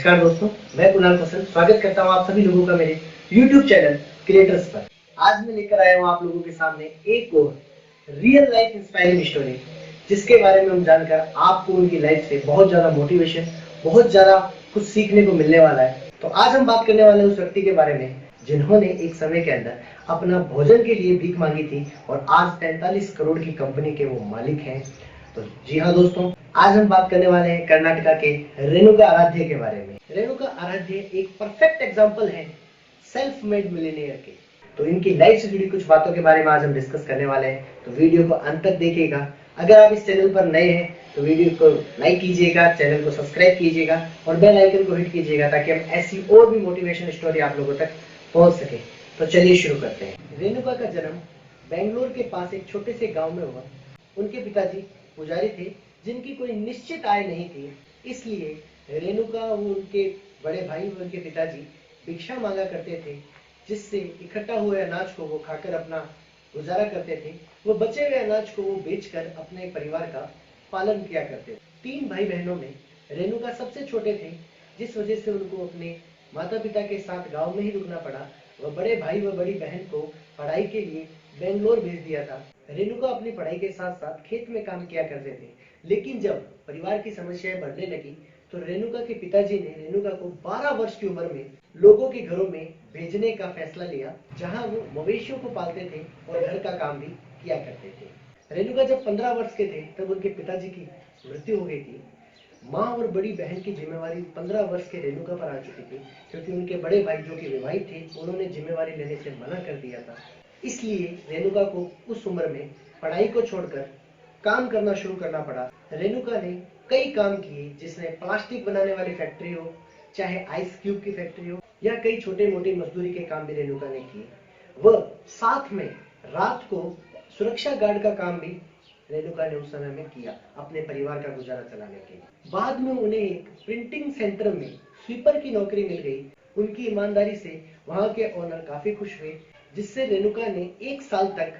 नमस्कार दोस्तों, मैं कुणाल कौशल स्वागत करता हूं आप सभी लोगों का मेरे YouTube चैनल क्रिएटर्स पर। आज मैं लेकर आया हूं आप लोगों के सामने एक और रियल लाइफ इंस्पायरिंग स्टोरी, जिसके बारे में हम जानकर आपको उनकी लाइफ से बहुत ज्यादा मोटिवेशन, बहुत ज्यादा कुछ सीखने को मिलने वाला है। तो आज हम बात करने वाले हैं उस व्यक्ति के बारे में जिन्होंने एक समय के अंदर अपना भोजन के लिए भीख मांगी थी और आज 43 करोड़ की कंपनी के वो मालिक हैं। तो जी हाँ दोस्तों, आज हम बात करने वाले हैं कर्नाटका के रेणुका आराध्य के बारे में। रेणुका आराध्य एक परफेक्ट एग्जांपल है सेल्फ मेड मिलियनेयर के। तो इनकी लाइफ से जुड़ी कुछ बातों के बारे में आज हम डिस्कस करने वाले हैं, तो वीडियो को अंत तक देखिएगा। अगर आप इस चैनल पर नए हैं तो वीडियो को लाइक कीजिएगा, चैनल को सब्सक्राइब कीजिएगा और बेल आइकन को हिट कीजिएगा ताकि हम ऐसी और भी मोटिवेशन स्टोरी आप लोगों तक पहुंच सके। तो चलिए शुरू करते हैं। रेणुका का जन्म बेंगलोर के पास एक छोटे से गांव में हुआ। उनके पिताजी पुजारी थे जिनकी कोई निश्चित आय नहीं थी, इसलिए रेणुका वो उनके बड़े भाई और उनके पिताजी भिक्षा मांगा करते थे, जिससे इकट्ठा हुए अनाज को वो खाकर अपना गुजारा करते थे। वो बचे हुए अनाज को वो बेचकर अपने परिवार का पालन किया करते थे। 3 भाई बहनों में रेणुका सबसे छोटे थे, जिस वजह से उनको अपने माता पिता के साथ गांव में ही रुकना पड़ा। वह बड़े भाई व बड़ी बहन को पढ़ाई के लिए बेंगलोर भेज दिया था। रेणुका अपनी पढ़ाई के साथ साथ खेत में काम किया करते थे, लेकिन जब परिवार की समस्याएं बढ़ने लगी तो रेणुका के पिताजी ने रेणुका को 12 वर्ष की उम्र में लोगों के घरों में भेजने का फैसला लिया, जहां वो मवेशियों को पालते थे और घर का काम भी किया करते थे। रेणुका जब 15 वर्ष के थे तब उनके पिताजी की मृत्यु हो गई थी। माँ और बड़ी बहन की जिम्मेवारी 15 वर्ष के रेणुका पर आ चुकी थी, क्योंकि उनके बड़े भाई जो कि विवाहित थे उन्होंने जिम्मेवारी लेने से मना कर दिया था। इसलिए रेणुका को उस उम्र में पढ़ाई को छोड़कर काम करना शुरू करना पड़ा। रेणुका ने कई काम किए, जिसमें प्लास्टिक बनाने वाली फैक्ट्री हो, चाहे आइस क्यूब की फैक्ट्री हो, या कई छोटे मोटे मजदूरी के काम भी रेणुका ने किए। वह साथ में रात को सुरक्षा गार्ड का काम भी रेणुका ने उस समय में किया अपने परिवार का गुजारा चलाने के लिए। बाद में उन्हें एक प्रिंटिंग सेंटर में स्वीपर की नौकरी मिल गई। उनकी ईमानदारी से वहां के ओनर काफी खुश हुए, जिससे रेणुका ने 1 साल तक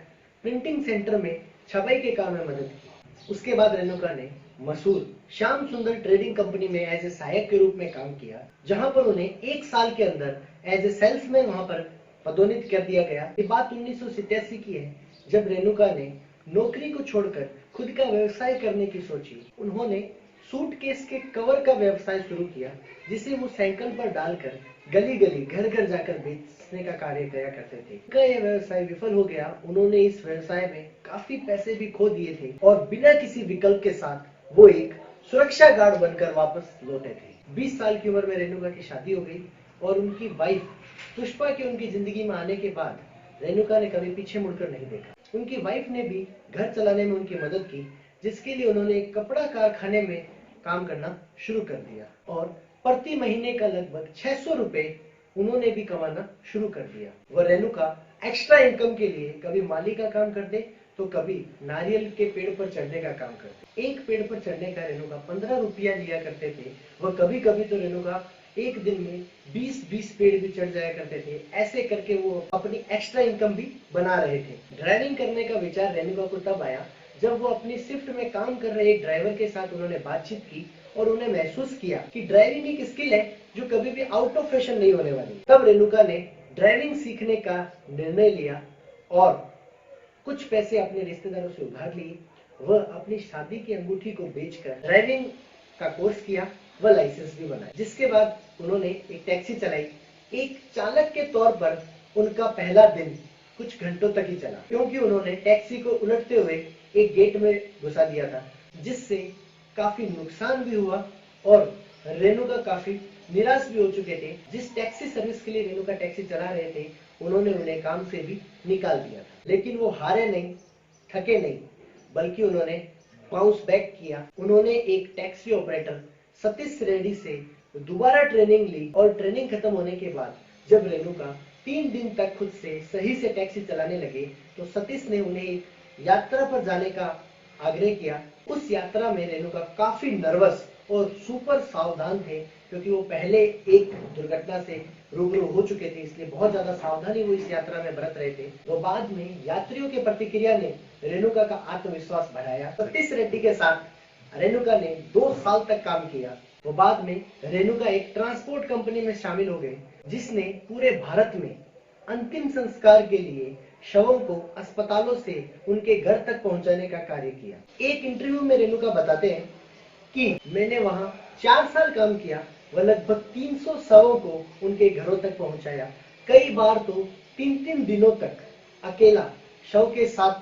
प्रिंटिंग सेंटर में छपाई के काम में मदद की। उसके बाद रेणुका ने मशहूर श्याम सुंदर ट्रेडिंग कंपनी में एज ए सहायक के रूप में काम किया, जहां पर उन्हें 1 साल के अंदर एज ए सेल्समैन वहां पर पदोन्नत कर दिया गया। ये बात 1987 की है, जब रेणुका ने नौकरी को छोड़कर खुद का व्यवसाय करने की सोची। उन्होंने सूटकेस के कवर का व्यवसाय शुरू किया, जिसे वो साइकिल पर डालकर गली गली घर घर जाकर बेचने का कार्य किया करते थे। उनका यह व्यवसाय विफल हो गया। उन्होंने इस व्यवसाय में काफी पैसे भी खो दिए थे और बिना किसी विकल्प के साथ वो एक सुरक्षा गार्ड बनकर वापस लौटे थे। 20 साल की उम्र में रेणुका की शादी हो गई और उनकी वाइफ पुष्पा के उनकी जिंदगी में आने के बाद रेणुका ने कभी पीछे मुड़कर नहीं देखा। उनकी वाइफ ने भी घर चलाने में उनकी मदद की, जिसके लिए उन्होंने एक कपड़ा कारखाने में काम करना शुरू कर दिया और प्रति महीने का लगभग 600 रुपए उन्होंने भी कमाना शुरू कर दिया। वह रेणुका एक्स्ट्रा इनकम के लिए कभी माली का काम करते तो कभी नारियल के पेड़ पर चढ़ने का काम करते। एक पेड़ पर चढ़ने का रेणुका 15 रुपया लिया करते थे। वह कभी कभी तो रेणुका एक दिन में 20-20 पेड़ भी चढ़ जाया करते थे। ऐसे करके वो अपनी एक्स्ट्रा इनकम भी बना रहे थे। ड्राइविंग करने का विचार रेणुका को तब आया जब वो अपनी शिफ्ट में काम कर रहे एक ड्राइवर के साथ उन्होंने बातचीत की और उन्हें महसूस किया कि ड्राइविंग एक स्किल है जो कभी भी आउट ऑफ फैशन नहीं होने वाली। तब रेणुका ने ड्राइविंग सीखने का निर्णय लिया और कुछ पैसे अपने रिश्तेदारों से उधार लिए। वह अपनी शादी की अंगूठी को बेचकर ड्राइविंग का कोर्स किया, वह लाइसेंस भी बनाया। जिसके बाद उन्होंने एक टैक्सी चलाई। एक चालक के तौर पर उनका पहला दिन कुछ घंटों तक ही चला, क्योंकि उन्होंने टैक्सी को उलटते हुए एक गेट में घुसा दिया था, जिससे काफी नुकसान भी हुआ और रेणुका काफी निराश भी हो चुके थे। जिस टैक्सी सर्विस के लिए रेणुका टैक्सी चला रहे थे, उन्होंने उन्हें काम से भी निकाल दिया था। लेकिन वो हारे नहीं, थके नहीं, बल्कि उन्होंने बाउंस बैक किया। उन्होंने एक टैक्सी ऑपरेटर सतीश रेड्डी से दोबारा ट्रेनिंग ली और ट्रेनिंग खत्म होने के बाद जब रेणुका 3 दिन तक खुद से सही से टैक्सी चलाने लगे तो सतीश ने उन्हें एक यात्रा पर जाने का आग्रह किया। उस यात्रा में रेणुका काफी नर्वस और सुपर सावधान थे, क्योंकि वो पहले एक दुर्घटना से रूबरू हो चुके थे, इसलिए बहुत ज्यादा सावधानी वो इस यात्रा में बरत रहे थे। वो बाद में यात्रियों की प्रतिक्रिया ने रेणुका का आत्मविश्वास बढ़ाया। सतीश रेड्डी के साथ रेणुका ने 2 साल तक काम किया वो बाद में रेणुका एक ट्रांसपोर्ट कंपनी में शामिल हो गए, जिसने पूरे भारत में अंतिम संस्कार के लिए शवों को अस्पतालों से उनके घर तक पहुंचाने का कार्य किया। एक इंटरव्यू में रेणुका बताते हैं कि मैंने वहां 4 साल काम किया, वह लगभग 300 शवों को उनके घरों तक पहुंचाया। कई बार तो 3-3 दिनों तक अकेला शव के साथ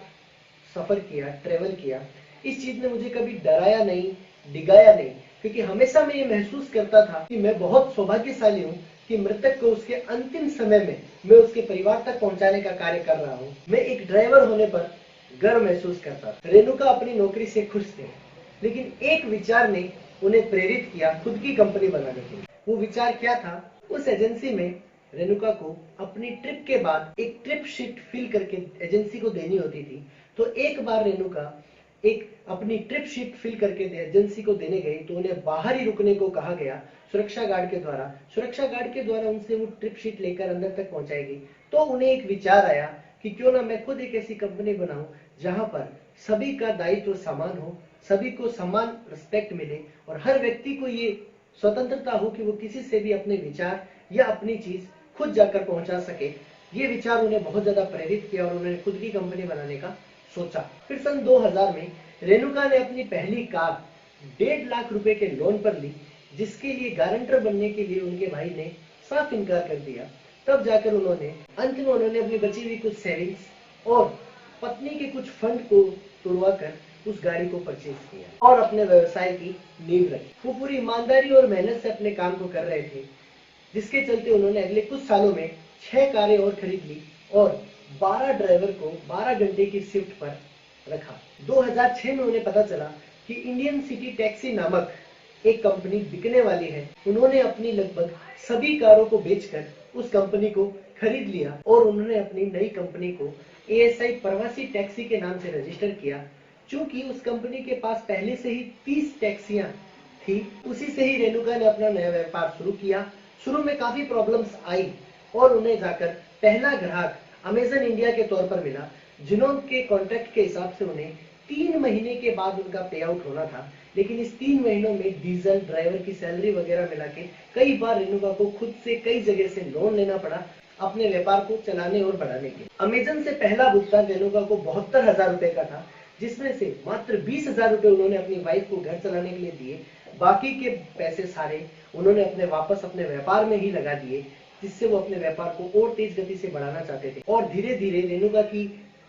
सफर किया, ट्रेवल किया। इस चीज ने मुझे कभी डराया नहीं, डिगाया नहीं, क्योंकि हमेशा मैं ये महसूस करता था कि मैं बहुत सौभाग्यशाली हूँ कि मृतक को उसके अंतिम समय में मैं उसके परिवार तक पहुंचाने का कार्य कर रहा हूँ। मैं एक ड्राइवर होने पर गर्व महसूस करता था। रेणुका अपनी नौकरी से खुश थे, लेकिन एक विचार ने उन्हें प्रेरित किया खुद की कंपनी बनाने के लिए। वो विचार क्या था? उस एजेंसी में रेणुका को अपनी ट्रिप के बाद एक ट्रिप शीट फिल करके एजेंसी को देनी होती थी। तो एक बार रेणुका एक अपनी ट्रिप शीट फिल करके एजेंसी को देने गई, तो उन्हें बाहर ही रुकने को कहा गया सुरक्षा गार्ड के द्वारा। सुरक्षा गार्ड के द्वारा उनसे वो ट्रिप शीट लेकर अंदर तक पहुंचाएगी। तो उन्हें एक विचार आया कि क्यों ना मैं खुद एक ऐसी कंपनी बनाऊं जहां पर सभी का दायित्व समान हो, सभी को समान रिस्पेक्ट मिले और हर व्यक्ति को ये स्वतंत्रता हो कि वो किसी से भी अपने विचार या अपनी चीज खुद जाकर पहुंचा सके। ये विचार उन्हें बहुत ज्यादा प्रेरित किया और उन्होंने खुद की कंपनी बनाने का सोचा। फिर सन 2000 में रेणुका ने अपनी पहली कार 1.5 लाख रुपए के लोन पर ली, जिसके लिए गारंटर बनने के लिए उनके भाई ने साफ इनकार कर दिया। तब जाकर अंत में उन्होंने अपनी बची हुई कुछ सेविंग्स और पत्नी के कुछ फंड को तोड़वाकर उस गाड़ी को परचेज किया और अपने व्यवसाय की नींव रखी। वो पूरी ईमानदारी और मेहनत से अपने काम को कर रहे थे, जिसके चलते उन्होंने अगले कुछ सालों में 6 कारें और खरीद ली और 12 ड्राइवर को 12 घंटे की शिफ्ट पर रखा। 2006 में उन्हें पता चला कि इंडियन सिटी टैक्सी नामक एक कंपनी बिकने वाली है। उन्होंने अपनी लगभग सभी कारों को बेचकर उस कंपनी को खरीद लिया और उन्होंने अपनी नई कंपनी को ASI प्रवासी टैक्सी के नाम से रजिस्टर किया। चूंकि उस कंपनी के पास पहले से ही 30 टैक्सियां थी, उसी से ही रेणुका ने अपना नया व्यापार शुरू किया। शुरू में काफी प्रॉब्लम्स आई और उन्हें जाकर पहला ग्राहक अमेजन इंडिया के तौर पर मिला, जिन्होंने कॉन्ट्रैक्ट के हिसाब से उन्हें 3 महीने के बाद उनका पे आउट होना था। लेकिन इस 3 महीनों में डीजल, ड्राइवर की सैलरी वगैरह मिला के कई बार रेणुका को खुद से कई जगह से लोन लेना पड़ा अपने व्यापार को चलाने और बढ़ाने के लिए। अमेजन से पहला भुगतान रेणुका को 72,000 रुपए का था, जिसमें से मात्र 20,000 रुपए उन्होंने अपनी वाइफ को घर चलाने के लिए दिए। बाकी के पैसे सारे उन्होंने वापस अपने व्यापार में ही लगा दिए, जिससे वो अपने व्यापार को और तेज गति से बढ़ाना चाहते थे। और धीरे धीरे रेणुका की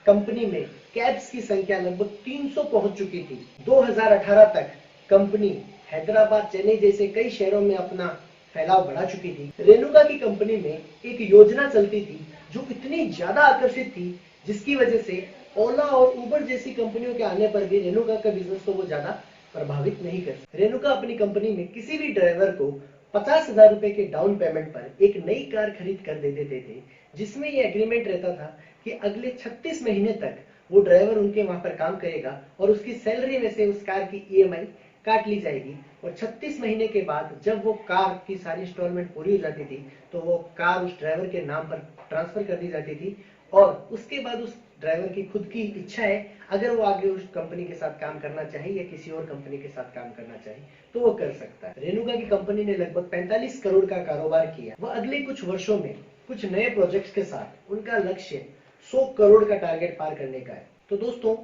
कंपनी में कैब्स की संख्या लगभग 300 पहुंच चुकी थी। 2018 तक कंपनी हैदराबाद, चेन्नई जैसे कई शहरों में अपना फैलाव बढ़ा चुकी थी। रेणुका की कंपनी में एक योजना चलती थी जो इतनी ज्यादा आकर्षित थी, जिसकी वजह से ओला और उबर जैसी कंपनियों के आने पर भी रेणुका का बिजनेस को वो ज्यादा प्रभावित नहीं कर सकते। रेणुका अपनी कंपनी में किसी भी ड्राइवर को 50,000 रुपए के डाउन पेमेंट पर एक नई कार खरीद कर दे देते थे, जिसमें ये एग्रीमेंट रहता था कि अगले 36 महीने तक वो ड्राइवर उनके वहां पर काम करेगा और उसकी सैलरी में से उस कार की EMI काट ली जाएगी। और 36 महीने के बाद जब वो कार की सारी इंस्टॉलमेंट पूरी हो जाती थी, तो वो कार उस ड्राइवर के नाम पर ट्रांसफर कर दी जाती थी और उसके बाद उस ड्राइवर की खुद की इच्छा है, अगर वो आगे उस कंपनी के साथ काम करना चाहे या किसी और कंपनी के साथ काम करना चाहे तो वो कर सकता है। रेणुका की कंपनी ने लगभग 45 करोड़ का कारोबार किया। वह अगले कुछ वर्षों में कुछ नए प्रोजेक्ट्स के साथ उनका लक्ष्य 100 करोड़ का टारगेट पार करने का है। तो दोस्तों,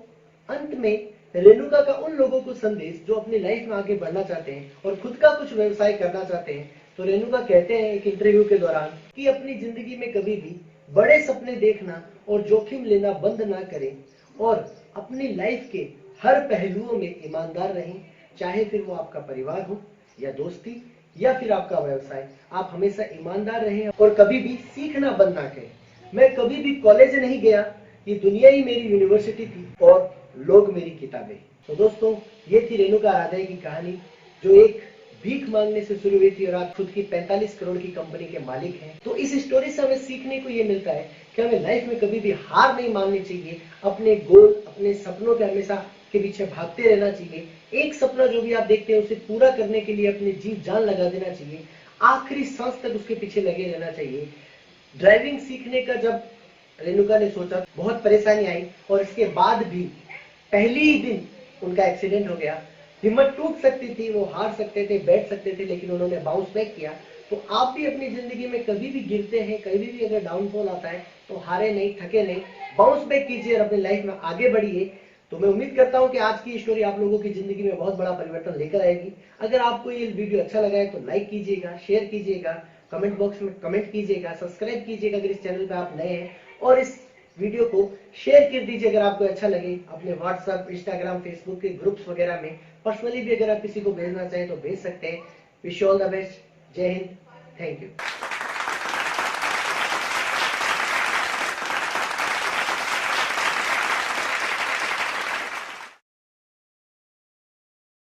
अंत में रेणुका का उन लोगों को संदेश जो अपनी लाइफ में आगे बढ़ना चाहते हैं और खुद का कुछ व्यवसाय करना चाहते हैं, तो रेणुका कहते हैं एक इंटरव्यू के दौरान कि अपनी जिंदगी में कभी भी बड़े सपने देखना और जोखिम लेना बंद ना करें और अपनी लाइफ के हर पहलुओं में ईमानदार रहें, चाहे फिर वो आपका परिवार हो या दोस्ती या फिर आपका व्यवसाय। आप हमेशा ईमानदार रहें और कभी भी सीखना बंद ना करें। मैं कभी भी कॉलेज नहीं गया, ये दुनिया ही मेरी यूनिवर्सिटी थी और लोग मेरी किताबें। तो दोस्तों, ये थी रेणुका आराध्या की कहानी, जो एक भीख मांगने से शुरू हुई थी और आज खुद की 45 करोड़ की कंपनी के मालिक हैं। तो इस स्टोरी से हमें सीखने को ये मिलता है कि हमें लाइफ में कभी भी हार नहीं माननी चाहिए। अपने गोल, अपने सपनों के हमेशा के पीछे भागते रहना चाहिए। एक सपना जो भी आप देखते हैं उसे पूरा करने के लिए अपनी जी जान लगा देना चाहिए। आखिरी सांस तक उसके पीछे लगे रहना चाहिए। ड्राइविंग सीखने का जब रेणुका ने सोचा, बहुत परेशानी आई और इसके बाद भी पहले ही दिन उनका एक्सीडेंट हो गया हिम्मत टूट सकती थी, वो हार सकते थे, बैठ सकते थे, लेकिन उन्होंने बाउंस बैक किया। तो आप भी अपनी जिंदगी में कभी भी गिरते हैं, कभी भी अगर डाउनफॉल आता है तो हारे नहीं, थके नहीं, बाउंस बैक कीजिए और अपनी लाइफ में आगे बढ़िए। तो मैं उम्मीद करता हूं कि आज की स्टोरी आप लोगों की जिंदगी में बहुत बड़ा परिवर्तन लेकर आएगी। अगर आपको ये वीडियो अच्छा लगा है तो लाइक कीजिएगा, शेयर कीजिएगा, कमेंट बॉक्स में कमेंट कीजिएगा, सब्सक्राइब कीजिएगा अगर इस चैनल पे आप नए हैं, और इस वीडियो को शेयर कर दीजिए अगर आपको अच्छा लगे अपने व्हाट्सएप, इंस्टाग्राम, फेसबुक के ग्रुप्स वगैरह में। पर्सनली भी अगर आप किसी को भेजना चाहें तो भेज सकते हैं। Wish you all the best. जय हिंद। Thank you.